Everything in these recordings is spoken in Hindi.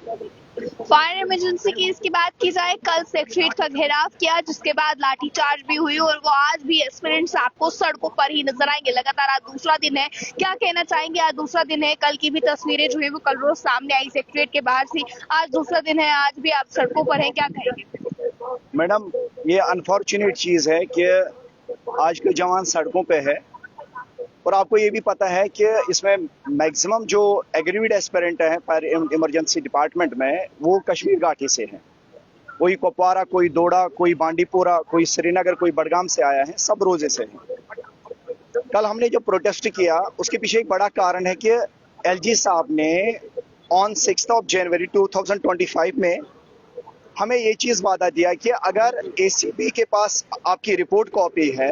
फायर इमरजेंसी की इसकी बात की जाए, कल सेक्रेटरीट का घेराव किया, जिसके बाद लाठीचार्ज भी हुई और वो आज भी एस्पिरेंट्स आपको सड़कों पर ही नजर आएंगे। लगातार आज दूसरा दिन है, क्या कहना चाहेंगे? आज दूसरा दिन है, कल की भी तस्वीरें जो है वो कल रोज सामने आई सेक्रेटरीट के बाहर से, आज दूसरा दिन है, आज भी आप सड़कों पर हैं, क्या कहेंगे? मैडम, ये अनफॉर्चुनेट चीज़ है कि आज के जवान सड़कों पे है और आपको ये भी पता है कि इसमें मैक्सिमम जो एग्रीड एस्पिरेंट हैं फायर इमरजेंसी डिपार्टमेंट में वो कश्मीर घाटी से हैं। कोई कुपवारा, कोई दोड़ा, कोई बांडीपुरा, कोई श्रीनगर, कोई बडगाम से आया है, सब रोजे से हैं। कल हमने जो प्रोटेस्ट किया उसके पीछे एक बड़ा कारण है कि एलजी साहब ने ऑन 6 जनवरी 2025 में हमें ये चीज वादा दिया कि अगर एसीबी के पास आपकी रिपोर्ट कॉपी है,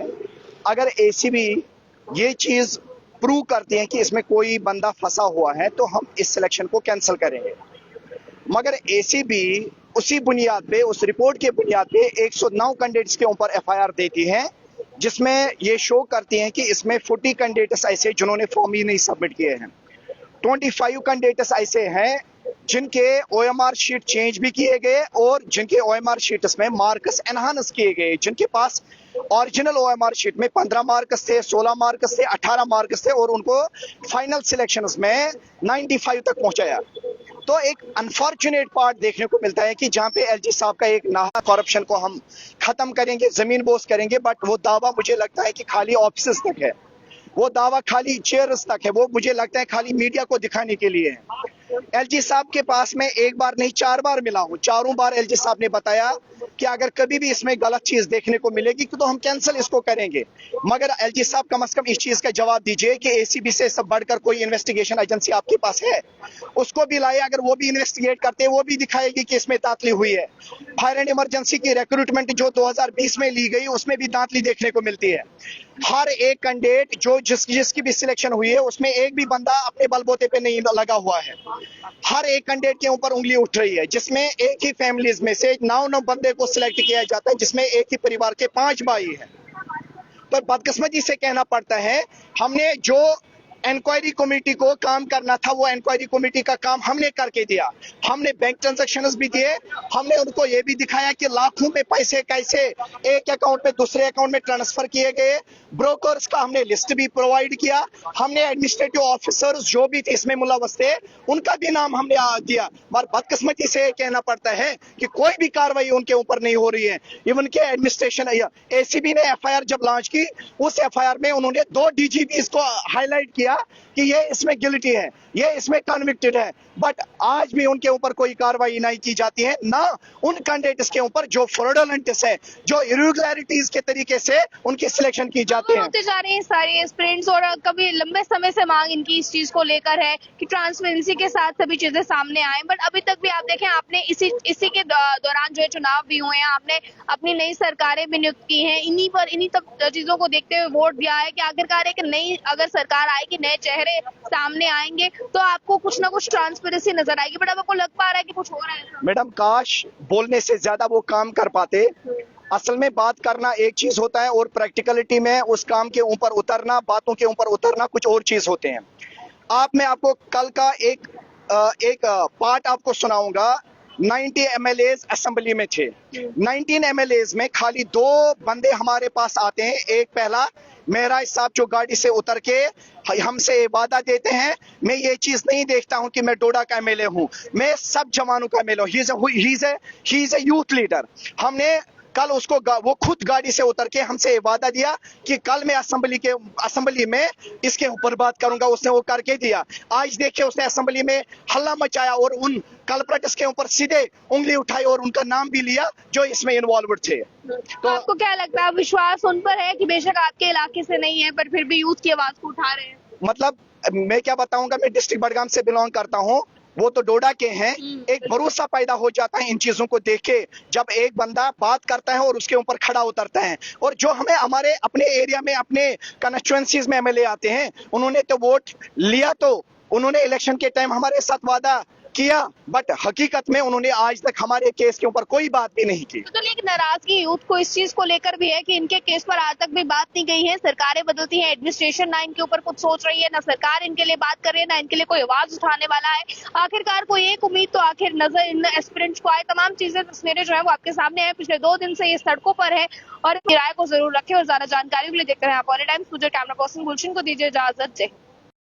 अगर एसीबी ये चीज प्रूव करती है कि इसमें कोई बंदा फंसा हुआ है तो हम इस सिलेक्शन को कैंसिल करेंगे। मगर एसीबी उसी बुनियाद पे, उस रिपोर्ट के बुनियाद पे 109 कैंडिडेट्स के ऊपर एफआईआर देती है, जिसमें ये शो करती हैं कि इसमें 40 कैंडिडेट्स ऐसे जिन्होंने फॉर्म ही नहीं सबमिट किए हैं, 25 कैंडिडेट्स ऐसे हैं जिनके ओएमआर शीट चेंज भी किए गए और जिनके ओएमआर शीट्स में मार्क्स एनहांस किए गए, जिनके पास ओरिजिनल ओएमआर शीट में 15 मार्क्स थे, 16 मार्क्स थे, 18 मार्क्स थे और उनको फाइनल सिलेक्शंस में 95 तक पहुंचाया। तो एक अनफॉर्चुनेट पार्ट देखने को मिलता है कि जहां पे एलजी साहब का एक नाहा करप्शन को हम खत्म करेंगे, जमीन बोस करेंगे, बट वो दावा मुझे लगता है कि खाली ऑफिस तक है, वो दावा खाली चेयर्स तक है, वो मुझे लगता है खाली मीडिया को दिखाने के लिए है। एलजी साहब के पास में एक बार नहीं 4 बार मिला हूं, चारों बार एलजी साहब ने बताया कि अगर कभी भी इसमें गलत चीज देखने को मिलेगी तो हम कैंसिल इसको करेंगे। मगर एलजी साहब कम से कम इस चीज का जवाब दीजिए कि एसीबी से सब बढ़कर कोई इन्वेस्टिगेशन एजेंसी आपके पास है, उसको भी लाए, अगर वो भी इन्वेस्टिगेट करते हैं वो भी दिखाएगी कि इसमें दांतली हुई है। फायर एंड इमरजेंसी की रिक्रूटमेंट जो 2020 में ली गई उसमें भी दांतली देखने को मिलती है। हर एक कैंडिडेट जो जिसकी भी सिलेक्शन हुई है उसमें एक भी बंदा अपने बलबूते पे नहीं लगा हुआ है। हर एक कैंडिडेट के ऊपर उंगली उठ रही है, जिसमें एक ही फैमिलीज में से 9 बंदे को सिलेक्ट किया जाता है, जिसमें एक ही परिवार के 5 भाई हैं। पर बदकिस्मती से कहना पड़ता है, हमने जो इंक्वायरी कमेटी को काम करना था वो इंक्वायरी कमेटी का काम हमने करके दिया। हमने बैंक ट्रांजैक्शंस भी दिए, हमने उनको ये भी दिखाया कि लाखों में पैसे कैसे एक अकाउंट में दूसरे अकाउंट में ट्रांसफर किए गए। ब्रोकर्स का हमने लिस्ट भी प्रोवाइड किया, हमने एडमिनिस्ट्रेटिव ऑफिसर्स जो भी थे इसमें मुलव्वस थे उनका भी नाम हमने दिया। पर बदकिस्मती से कहना पड़ता है कि कोई भी कार्रवाई उनके ऊपर नहीं हो रही है। इवन के एडमिनिस्ट्रेशन एसीबी ने एफआईआर जब लॉन्च की, उस एफआईआर में उन्होंने 2 डीजीपीस को हाईलाइट किया कि ये इसमें गिल्टी है, ये इसमें कन्विक्टेड है, बट आज भी उनके ऊपर कोई कार्रवाई नहीं की जाती है, ना उन कैंडिडेट्स के ऊपर जो फ्रॉडुलेंट्स है, जो इरेगुलरिटीज के तरीके से उनकी सिलेक्शन की जाती है। होते जा रहे हैं सारे एस्पिरेंट्स और कभी लंबे समय से मांग इनकी इस चीज को लेकर है कि ट्रांसपेरेंसी के साथ सभी चीजें सामने आए, बट अभी तक भी आप देखें आपने इसी के दौरान जो है चुनाव भी हुए हैं, आपने अपनी नई सरकारें भी नियुक्त की हैं, इन्हीं सब चीजों को देखते हुए वोट दिया है कि आखिरकार एक नई अगर सरकार आएगी, नए चेहरे सामने आएंगे तो आपको कुछ ना कुछ ट्रांसपेरेंसी नजर आएगी, बट अब आपको लग पा रहा है कि कुछ हो रहा है? मैडम, काश बोलने से ज्यादा वो काम कर पाते। असल में बात करना एक चीज होता है और प्रैक्टिकलिटी में उस काम के ऊपर उतरना, बातों के ऊपर उतरना कुछ और चीज होते हैं। मैं आपको कल का एक पार्ट आपको सुनाऊंगा। 90 एमएलएज असेंबली में थे, 19 एमएलएज में खाली 2 बंदे हमारे पास आते हैं। एक पहला मेहराज साहब जो गाड़ी से उतर के हमसे वादा देते हैं, मैं ये चीज नहीं देखता हूं कि मैं डोडा का एमएलए हूं, मैं सब जवानों का एमएलए हूं, he is a youth leader. हमने कल उसको वो खुद गाड़ी से उतर के हमसे वादा दिया कि कल मैं असेंबली में इसके ऊपर बात करूंगा, उसने वो करके दिया। आज देखिए उसने असेंबली में हल्ला मचाया और उन कल्प्रिट्स के ऊपर सीधे उंगली उठाई और उनका नाम भी लिया जो इसमें इन्वॉल्व थे। तो आपको क्या लगता है, विश्वास उन पर है कि बेशक आपके इलाके से नहीं है पर फिर भी यूथ की आवाज को उठा रहे हैं? मतलब मैं क्या बताऊंगा, मैं डिस्ट्रिक्ट बडगाम से बिलोंग करता हूँ, वो तो डोडा के हैं। एक भरोसा पैदा हो जाता है इन चीजों को देख के, जब एक बंदा बात करता है और उसके ऊपर खड़ा उतरता है। और जो हमें हमारे अपने एरिया में, अपने कंस्टिट्यूएंसीज में एमएलए आते हैं, उन्होंने तो वोट लिया, तो उन्होंने इलेक्शन के टाइम हमारे साथ वादा किया, बट हकीकत में उन्होंने आज तक हमारे केस के ऊपर कोई बात भी नहीं की। तो एक नाराजगी यूथ को इस चीज को लेकर भी है कि इनके केस पर आज तक भी बात नहीं गई है। सरकारें बदलती हैं, एडमिनिस्ट्रेशन ना इनके ऊपर कुछ सोच रही है, ना सरकार इनके लिए बात कर रही है, ना इनके लिए कोई आवाज उठाने वाला है। आखिरकार कोई एक उम्मीद तो आखिर नजर इन एस्पिरेंट्स को आए। तमाम चीजें, तस्वीरें जो है वो आपके सामने है। पिछले 2 दिन से ये सड़कों पर है और किराए को जरूर रखें। और ज्यादा जानकारी के लिए देखते हैं आप ऑल टाइम्स। मुझे कैमरा पर्सन गुलशन को दीजिए इजाजत। जय।